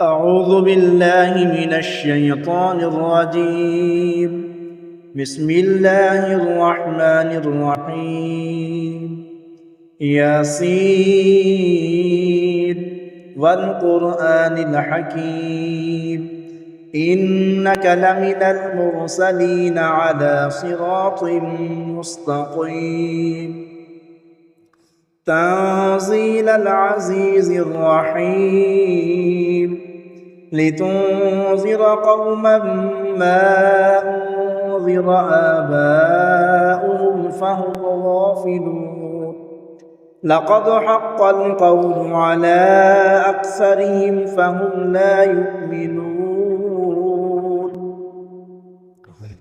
أعوذ بالله من الشيطان الرجيم. بسم الله الرحمن الرحيم. ياسين والقرآن الحكيم إنك لمن المرسلين على صراط مستقيم تنزيل العزيز الرحيم لتنذر قوما ما أنذر آباؤهم فهم غافلون لقد حق القول على أكثرهم فهم لا يؤمنون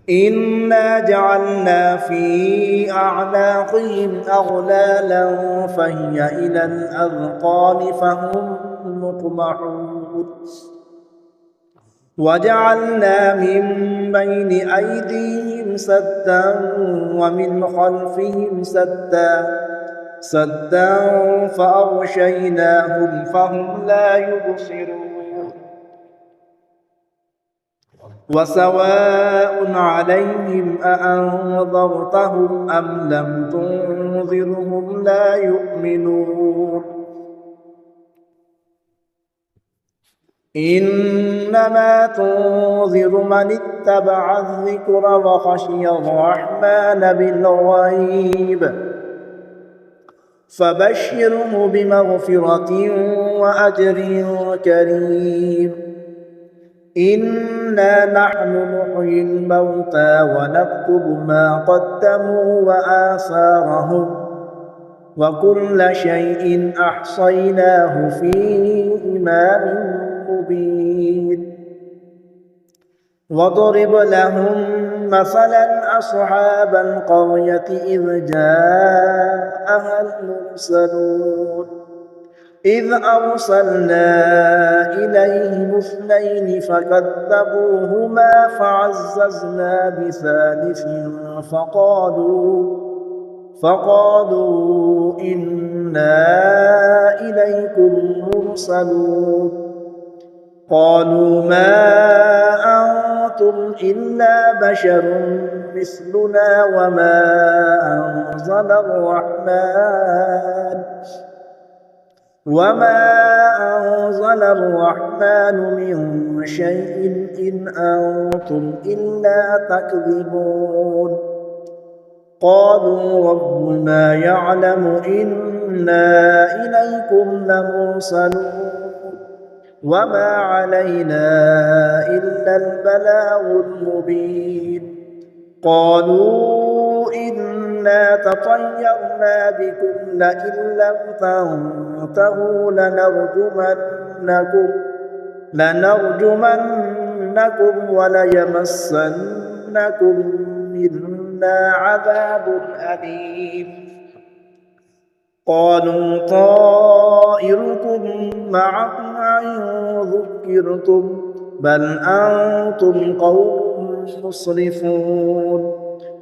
إنا جعلنا في أعناقهم أغلالا فهي إلى الأذقان فهم مقمحون وجعلنا من بين أيديهم سدا ومن خلفهم سدا فأغشيناهم فهم لا يبصرون وسواء عليهم أأنذرتهم أم لم تنذرهم لا يؤمنون إنما تنذر من اتبع الذكر وخشي الرحمن بالغيب فبشره بمغفرة وأجر كريم إنا نحن نحيي الموتى ونكتب ما قدموا وآثارهم وكل شيء أحصيناه في إمام مبين واضرب لهم مثلا أصحاب القرية إذ جاءها المرسلون إذ أرسلنا إليهم اثنين فكذبوهما فعززنا بثالث فقالوا إنا إليكم مرسلون قالوا ما أنتم إلا بشر مثلنا وما أنزل الرحمن من شيء إن أنتم إلا تكذبون قالوا ربنا يعلم إنا إليكم لمرسلون وما علينا إلا البلاغ المبين قالوا إنا تطيرنا بكم لئن لم تنتهوا لنرجمنكم وليمسنكم منا عذاب أليم قالوا طائركم معكم إن ذكرتم بل أنتم قوم مسرفون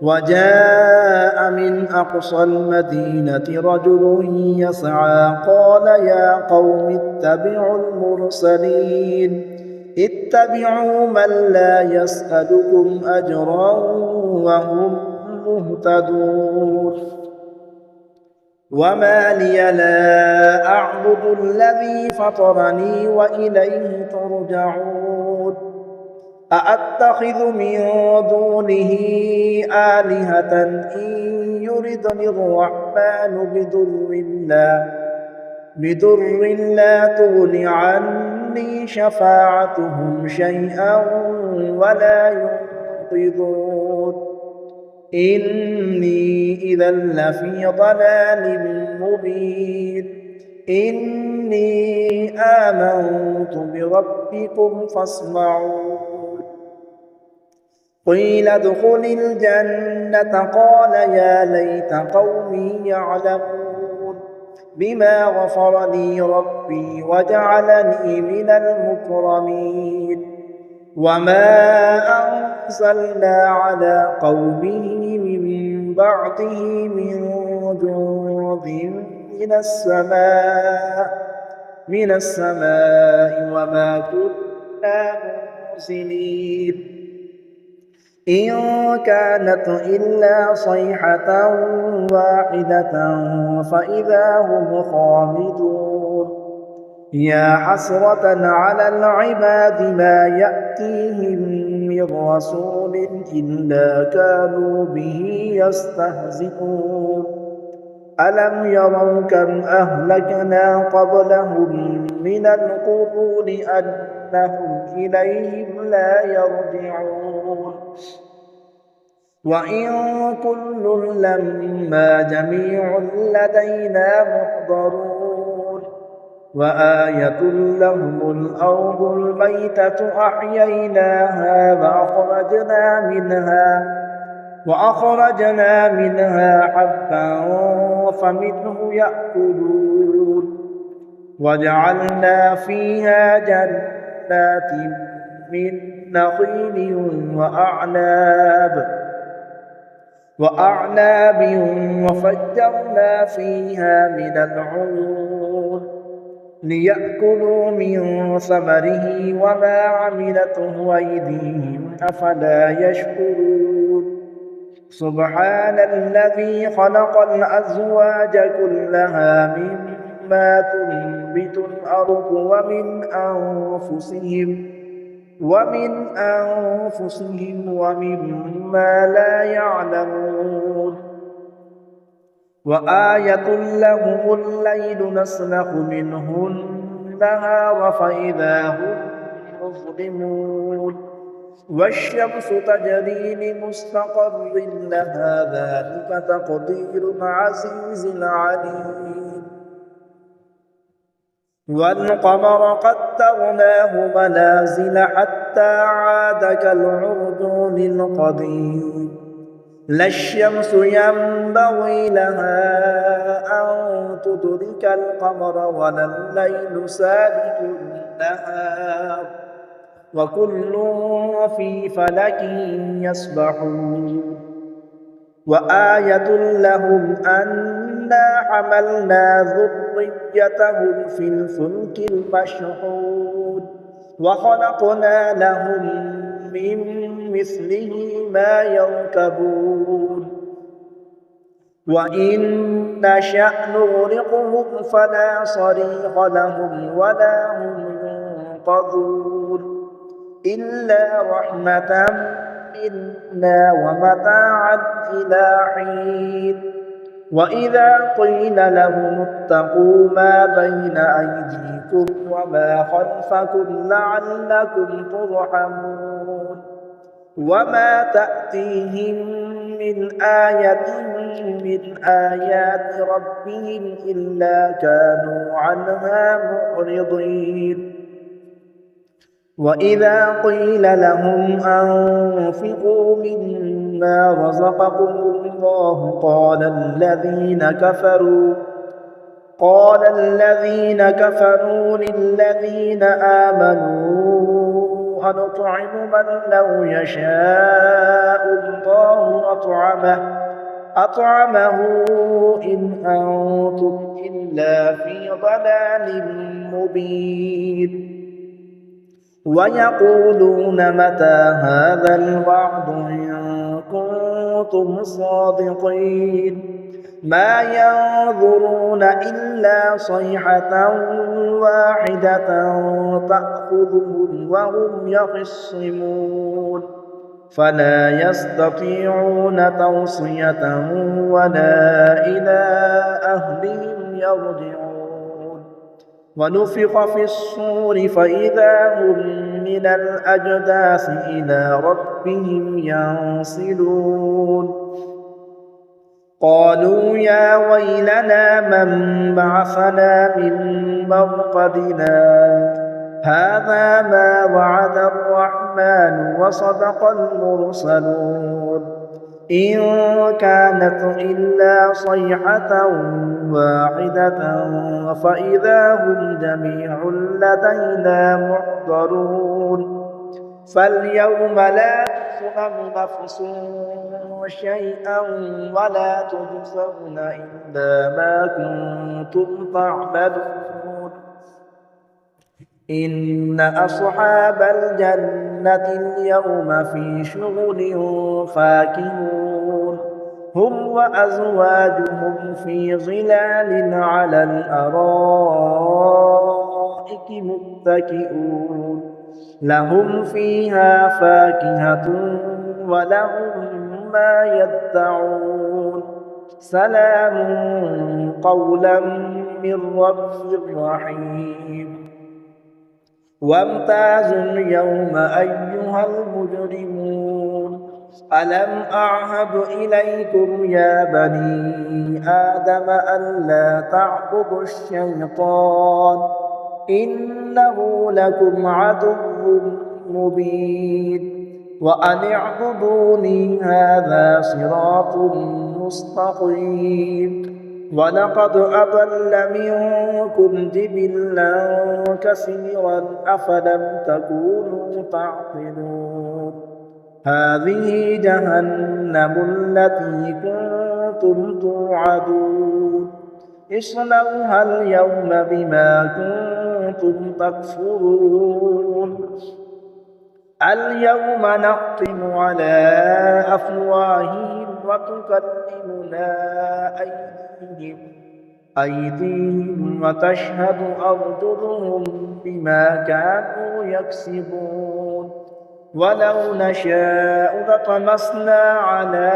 وجاء من أقصى المدينة رجل يسعى قال يا قوم اتبعوا المرسلين اتبعوا من لا يسألكم أجرا وهم مهتدون وما لي لا أعبد الذي فطرني وإليه ترجعون أأتخذ من دونه آلهة إن يردني الرحمن بضر لا تغن عني شفاعتهم شيئا ولا ينقذون إني إذا لفي ضلال مبين إني آمنت بربكم فاسمعون قيل ادخل الجنة قال يا ليت قومي يعلمون بما غفر لي ربي وجعلني من المكرمين وما أرسلنا على قومه من بعده من جند من السماء من السماء وما كنا مرسلين إن كانت إلا صيحة واحدة فإذا هم خامدون يا حسرة على العباد ما يأتيهم من رسول إلا كانوا به يستهزئون ألم يروا كم أهلكنا قبلهم من القرون أنهم إليهم لا يرجعون وإن كل لما جميع لدينا محضرون وآية لهم الأرض الميتة أحييناها وأخرجنا منها حبا فمنه يأكلون وجعلنا فيها جنات من نخيل وأعناب وفجرنا فيها من العيون ليأكلوا من ثمره وما عملته أيديهم أفلا يشكرون سبحان الذي خلق الأزواج كلها مما تنبت الأرض ومن أنفسهم ومما لا يعلمون وآية لهم الليل نسلخ منه النهار فإذا هم مظلمون والشمس تجري لمستقر لها ذلك تقدير العزيز العليم والقمر قدرناه منازل حتى عاد كالعرجون القديم لا الشمس ينبغي لها أن تدرك القمر ولا الليل سابق النهار وكل في فلك يسبحون وآية لهم أنا حملنا ذريتهم في الفلك المشحون وخلقنا لهم من مثله ما يركبون وإن نشأ نغرقهم فلا صريخ لهم ولا هم ينقذون إلا رحمة منا ومتاعا إلى حين وإذا قيل لهم اتقوا ما بين أيديكم وما خلفكم لعلكم ترحمون وما تأتيهم من آية من آيات ربهم إلا كانوا عنها معرضين وإذا قيل لهم أنفقوا مما رزقكم الله قال الذين كفروا للذين آمنوا أنطعم من لو يشاء الله أطعمه إن أنتم إلا في ضلال مبين ويقولون متى هذا الوعد إن كنتم صادقين ما ينظرون إلا صيحة واحدة تأخذهم وهم يخصمون فلا يستطيعون توصية ولا إلى أهلهم يرجعون ونفخ في الصور فإذا هم من الأجداث إلى ربهم ينسلون قالوا يا ويلنا من بعثنا من مرقدنا هذا ما وعد الرحمن وصدق المرسلون إن كانت إلا صيحة واحدة فإذا هم جميع لدينا محضرون فاليوم لا تظلم نفس شيئا ولا تجزون إلا ما كنتم تعملون إن أصحاب الجنة اليوم في شغل فاكهون هم وأزواجهم في ظلال على الأرائك متكئون لهم فيها فاكهة ولهم ما يدعون سلام قولا من رب رحيم وامتازوا اليوم أيها المجرمون ألم أعهد إليكم يا بني آدم ألا تعبدوا الشيطان إنه لكم عدو مبين وأن اعبدوني هذا صراط مستقيم ولقد أضل منكم جبلا كثيرا أفلم تكونوا تعقلون هذه جهنم التي كنتم توعدون اصلوها اليوم بما كنتم تكفرون اليوم نختم على أفواههم وتكلمنا أيديهم وتشهد أرجلهم بما كانوا يكسبون ولو نشاء لطمسنا على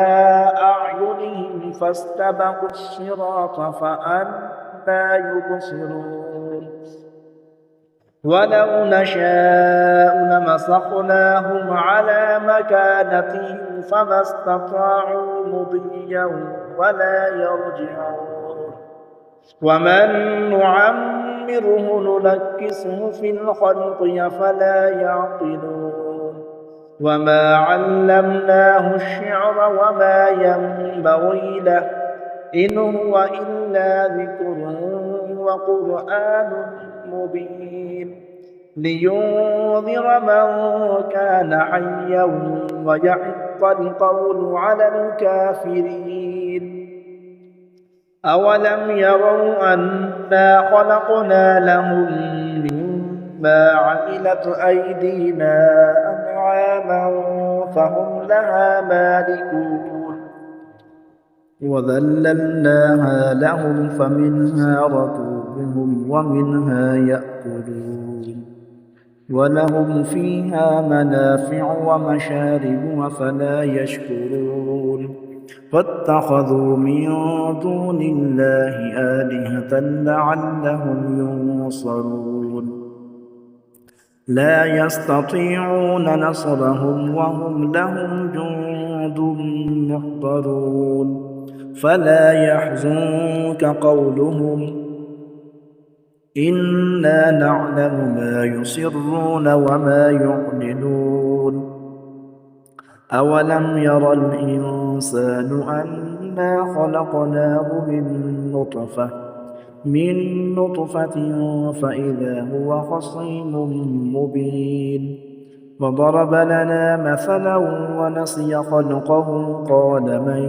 أعينهم فاستبقوا الصراط فأنى يبصرون ولو نشاء لمسخناهم على مكانتهم فما استطاعوا مضيا ولا يرجعون ومن نعمره ننكسه في الخلق أفلا يعقلون وما علمناه الشعر وما ينبغي له إن هو إلا ذكر وقرآن مبين لينذر من كان حيا ويحق القول على الكافرين أولم يروا أنا خلقنا لهم مما عملت أيدينا أنعاما فهم لها مالكون وذللناها لهم فمنها ركوبهم ومنها يأكلون ولهم فيها منافع ومشارب أفلا يشكرون فاتخذوا من دون الله آلهة لعلهم ينصرون لا يستطيعون نصرهم وهم لهم جند محضرون فلا يحزنك قولهم إنا نعلم ما يسرون وما يعلنون أولم ير الإنسان أنا خلقناه من نطفة فإذا هو خصيم مبين وضرب لنا مثلا ونسي خلقه قال من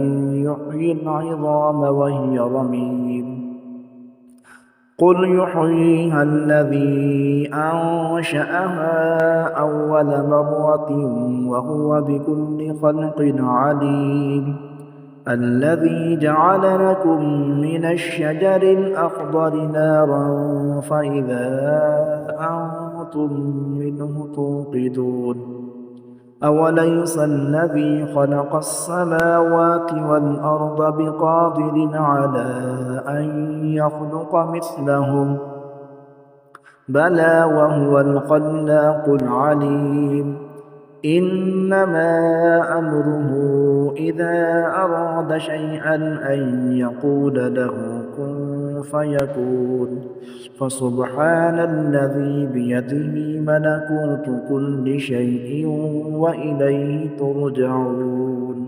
يحيي العظام وهي رميم قل يحييها الذي أنشأها أول مرة وهو بكل خلق عليم الذي جعل لكم من الشجر الأخضر نارا فإذا أنتم منه توقدون أوليس الذي خلق السماوات والأرض بقادر على أن يخلق مثلهم بلى وهو الخلاق العليم إنما أمره إذا أراد شيئا أن يقول له كن فيكون فسبحان الذي بيده ملكوت كل شيء وإليه ترجعون